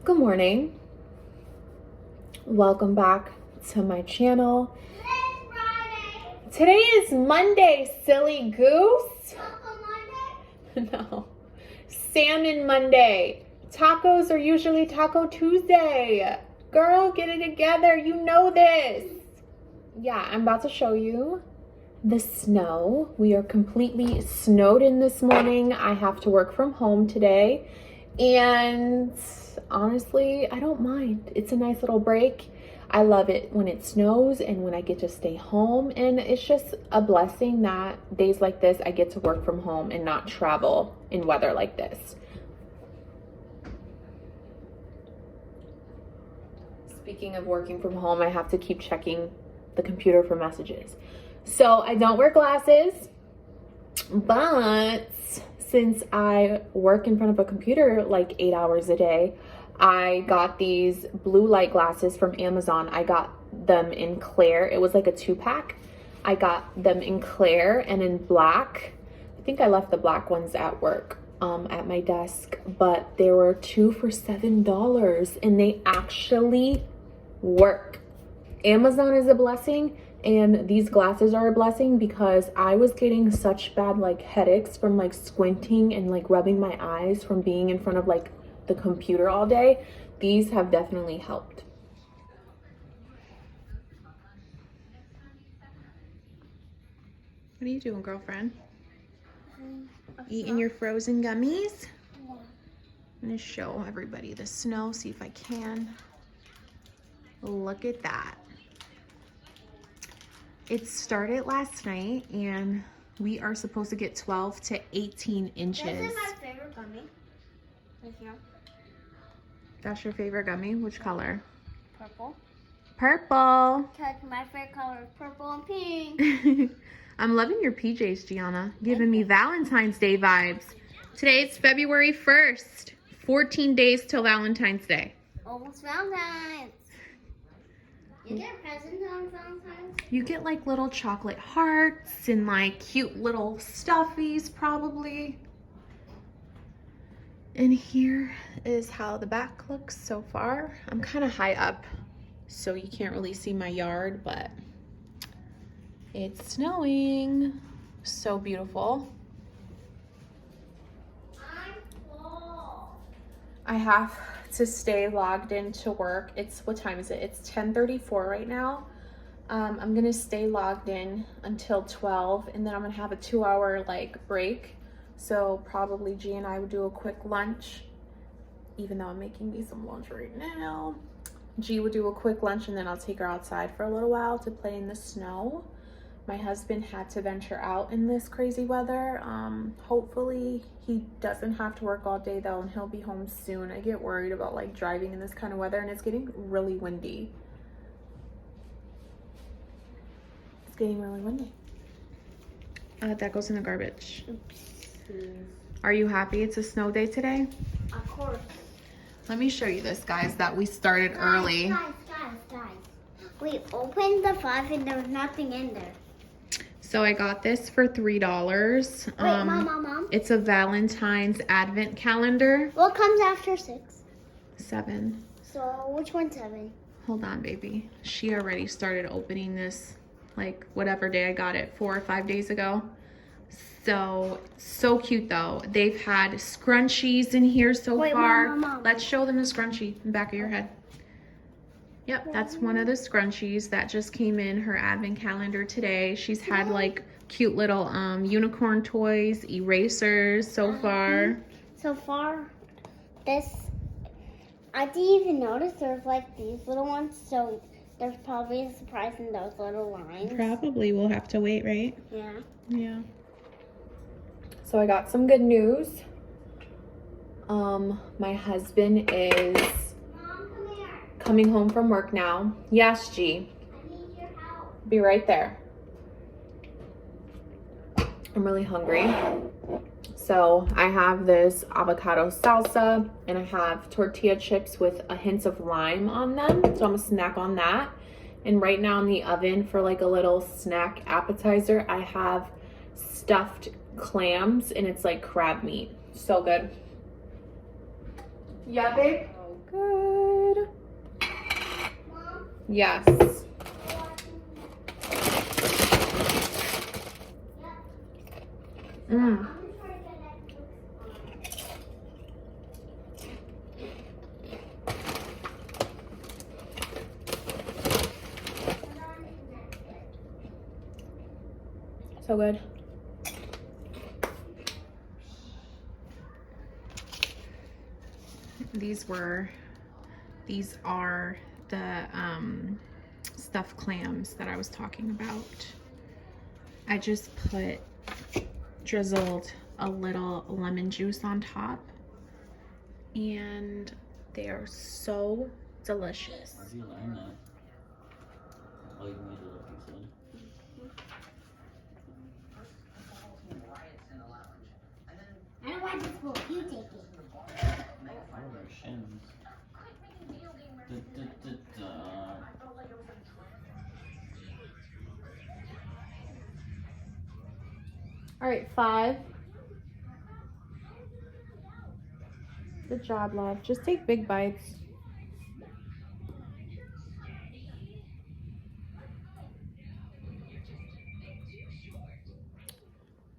Good morning. Welcome back to my channel. Today is Monday, silly goose. Taco Monday? No. Salmon Monday. Tacos are usually Taco Tuesday. Girl, get it together. You know this. Yeah, I'm about to show you the snow. We are completely snowed in this morning. I have to work from home today. And honestly, I don't mind. It's a nice little break. I love it when it snows and when I get to stay home. And it's just a blessing that days like this, I get to work from home and not travel in weather like this. Speaking of working from home, I have to keep checking the computer for messages. So I don't wear glasses, but since I work in front of a computer like 8 hours a day, I got these blue light glasses from Amazon. I got them in clear. It was like a 2-pack. I got them in clear and in black. I think I left the black ones at work, at my desk, but there were 2 for $7 and they actually work. Amazon is a blessing. And these glasses are a blessing because I was getting such bad like headaches from like squinting and like rubbing my eyes from being in front of like the computer all day. These have definitely helped. What are you doing, girlfriend? Eating your frozen gummies? Yeah. I'm gonna show everybody the snow, see if I can. Look at that. It started last night and we are supposed to get 12 to 18 inches. This is my favorite gummy. Right here. That's your favorite gummy? Which color? Purple. Purple. Because my favorite color is purple and pink. I'm loving your PJs, Gianna. Giving me Valentine's Day vibes. Today it's February 1st. 14 days till Valentine's Day. Almost Valentine's. You get a present on Valentine's? You get like little chocolate hearts and like cute little stuffies probably. And here is how the back looks so far. I'm kind of high up, so you can't really see my yard, but it's snowing. So beautiful. I'm full. I have to stay logged into work. What time is it? It's 10:34 right now. I'm gonna stay logged in until 12 and then I'm gonna have a 2-hour like break. So probably G and I would do a quick lunch, even though I'm making me some lunch right now. G would do a quick lunch and then I'll take her outside for a little while to play in the snow. My husband had to venture out in this crazy weather. Hopefully he doesn't have to work all day though and he'll be home soon. I get worried about like driving in this kind of weather and it's getting really windy. It's getting really windy. That goes in the garbage. Oops. Are you happy it's a snow day today? Of course. Let me show you this, guys, that we started early. Guys. We opened the 5 and there was nothing in there. So I got this for $3. Wait, Mom. It's a Valentine's advent calendar. What comes after 6? 7. So which one's 7? Hold on, baby. She already started opening this like whatever day I got it, 4 or 5 days ago. So cute though. They've had scrunchies in here so far. Mom. Let's show them the scrunchie in the back of your head. Yep, that's one of the scrunchies that just came in her advent calendar today. She's had like cute little unicorn toys, erasers so far. So far, I didn't even notice there's like these little ones, so there's probably a surprise in those little lines. Probably we'll have to wait, right? Yeah. Yeah. So I got some good news. My husband is Mom, come here. coming home from work now. Yes, G. I need your help. Be right there. I'm really hungry. So I have this avocado salsa and I have tortilla chips with a hint of lime on them. So I'm gonna snack on that. And right now in the oven for like a little snack appetizer, I have stuffed clams and it's like crab meat. So good. Yeah, babe? Oh, Yes. Mmm. So good. These are the stuffed clams that I was talking about. I just drizzled a little lemon juice on top, and they are so delicious. How'd you learn that? Oh, you made a little piece of it. I don't want this book. You take it. Oh, their shins. All right, 5. Good job, love. Just take big bites.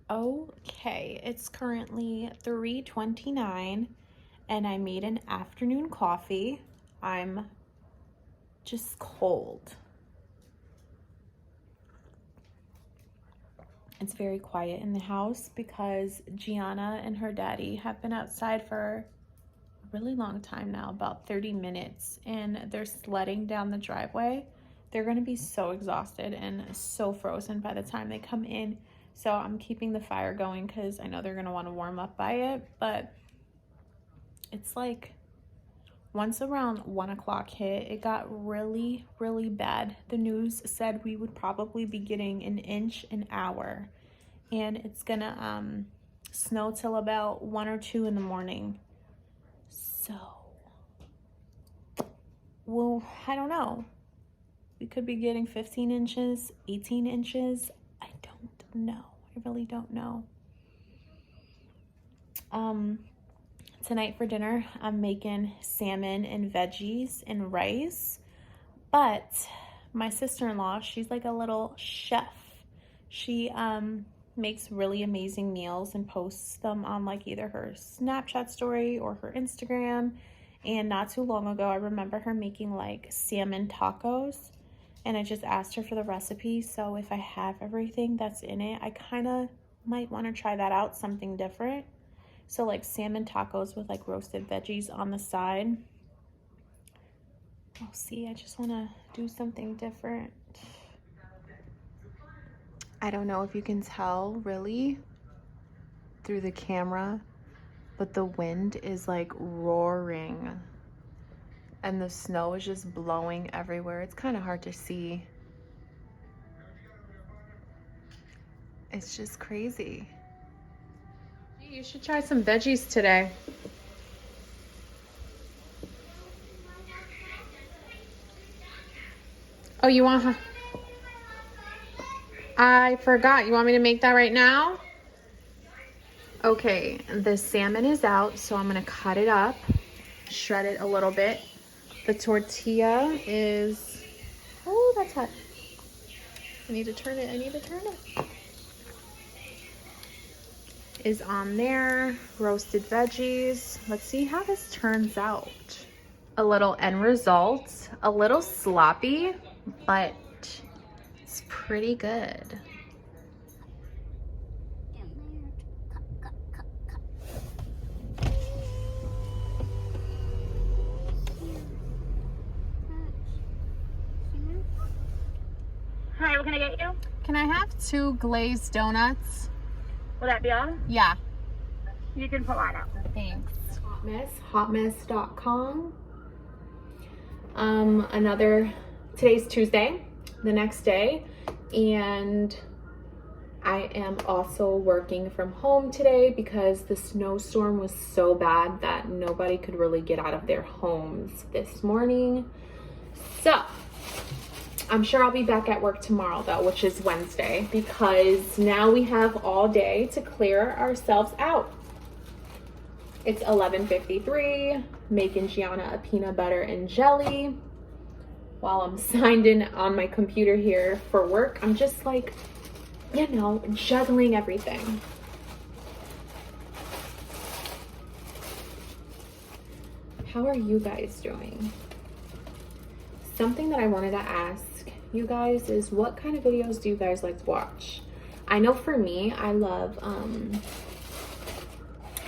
Okay, it's currently 3:29 and I made an afternoon coffee. I'm just cold. It's very quiet in the house because Gianna and her daddy have been outside for a really long time now, about 30 minutes, and they're sledding down the driveway. They're gonna be so exhausted and so frozen by the time they come in. So I'm keeping the fire going because I know they're gonna want to warm up by it, but it's like once around 1 o'clock hit, it got really, really bad. The news said we would probably be getting an inch an hour, and it's gonna snow till about 1 or 2 in the morning. So, well, I don't know. We could be getting 15 inches, 18 inches. I don't know. I really don't know. Tonight for dinner, I'm making salmon and veggies and rice. But my sister-in-law, she's like a little chef. She makes really amazing meals and posts them on like either her Snapchat story or her Instagram. And not too long ago, I remember her making like salmon tacos. And I just asked her for the recipe. So if I have everything that's in it, I kind of might want to try that out, something different. So like salmon tacos with like roasted veggies on the side. We'll see. I just want to do something different. I don't know if you can tell really through the camera, but the wind is like roaring and the snow is just blowing everywhere. It's kind of hard to see. It's just crazy. You should try some veggies today. Oh, you want... I forgot. You want me to make that right now? Okay, the salmon is out, so I'm gonna cut it up, shred it a little bit. The tortilla is... Oh, that's hot. I need to turn it. Is on there. Roasted veggies. Let's see how this turns out. A little end result. A little sloppy, but it's pretty good. Hi, what can I get you? Can I have 2 glazed donuts? Will that be all? Yeah. You can pull that out. Thanks. Hotmess.com. Today's Tuesday, the next day, and I am also working from home today because the snowstorm was so bad that nobody could really get out of their homes this morning. So I'm sure I'll be back at work tomorrow though, which is Wednesday, because now we have all day to clear ourselves out. It's 11:53, making Gianna a peanut butter and jelly. while I'm signed in on my computer here for work. I'm just like, you know, juggling everything. How are you guys doing? Something that I wanted to ask you guys is, what kind of videos do you guys like to watch? I know for me, I love,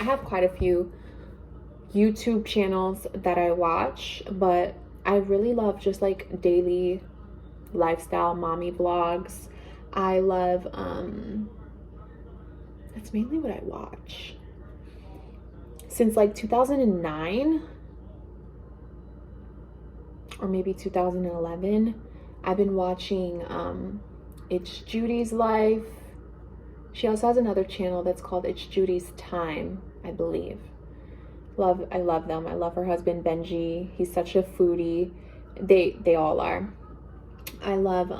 I have quite a few YouTube channels that I watch, but I really love just like daily lifestyle mommy vlogs. I love, that's mainly what I watch. Since like 2009, or maybe 2011, I've been watching It's Judy's Life. She also has another channel that's called It's Judy's Time, I believe. I love them. I love her husband Benji. He's such a foodie. They all are. I love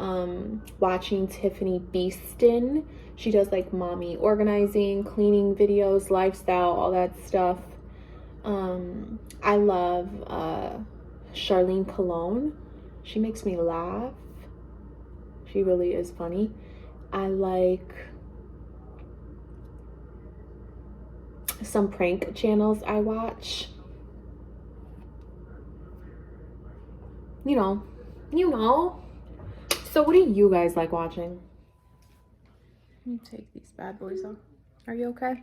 watching Tiffany Beeston. She does like mommy organizing, cleaning videos, lifestyle, all that stuff. I love Charlene Cologne. She makes me laugh. She really is funny. I like some prank channels I watch. You know. So what do you guys like watching? Let me take these bad boys off. Are you okay?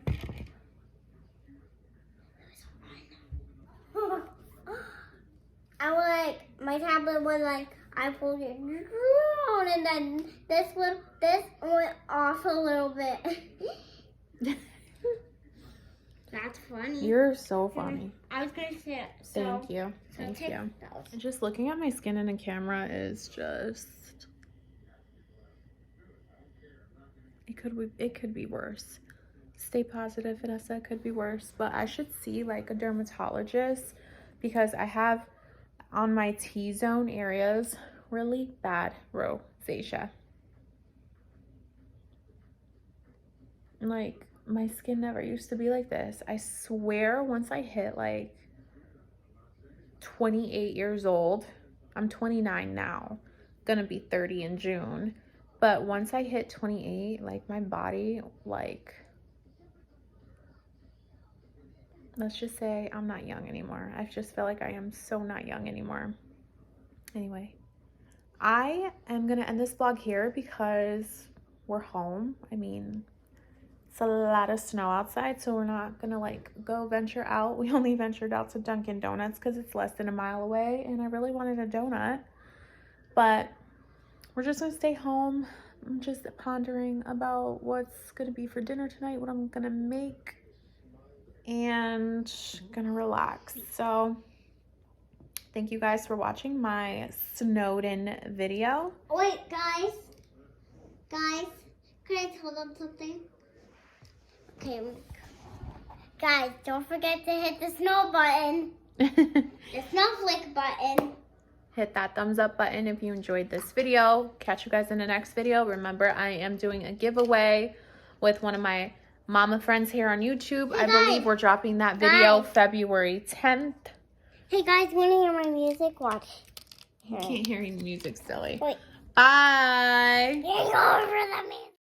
I like, my tablet was like, I pulled it and then this went off a little bit. That's funny. You're so funny. I was gonna say it. Thank you. Thank you. And just looking at my skin in a camera is just, it could be worse. Stay positive, Vanessa. It could be worse, but I should see like a dermatologist because I have on my T-zone areas really bad rosacea. Like, my skin never used to be like this. I swear once I hit like 28 years old, I'm 29 now, gonna be 30 in June, but once I hit 28, like my body, like, let's just say I'm not young anymore. I just feel like I am so not young anymore. Anyway, I am gonna end this vlog here because we're home. I mean, it's a lot of snow outside, so we're not gonna like go venture out. We only ventured out to Dunkin' Donuts because it's less than a mile away and I really wanted a donut, but we're just gonna stay home. I'm just pondering about what's gonna be for dinner tonight, what I'm gonna make, and gonna relax. So thank you guys for watching my Snowden video. Wait, guys, can I tell them something? Okay, guys, don't forget to hit the snow button, the snowflake button. Hit that thumbs up button if you enjoyed this video. Catch you guys in the next video. Remember, I am doing a giveaway with one of my mama friends here on YouTube. Hey, I believe we're dropping that video February 10th. Hey guys, wanna hear my music? Watch. You can't hear any music, silly. Wait. Bye. Getting over the music.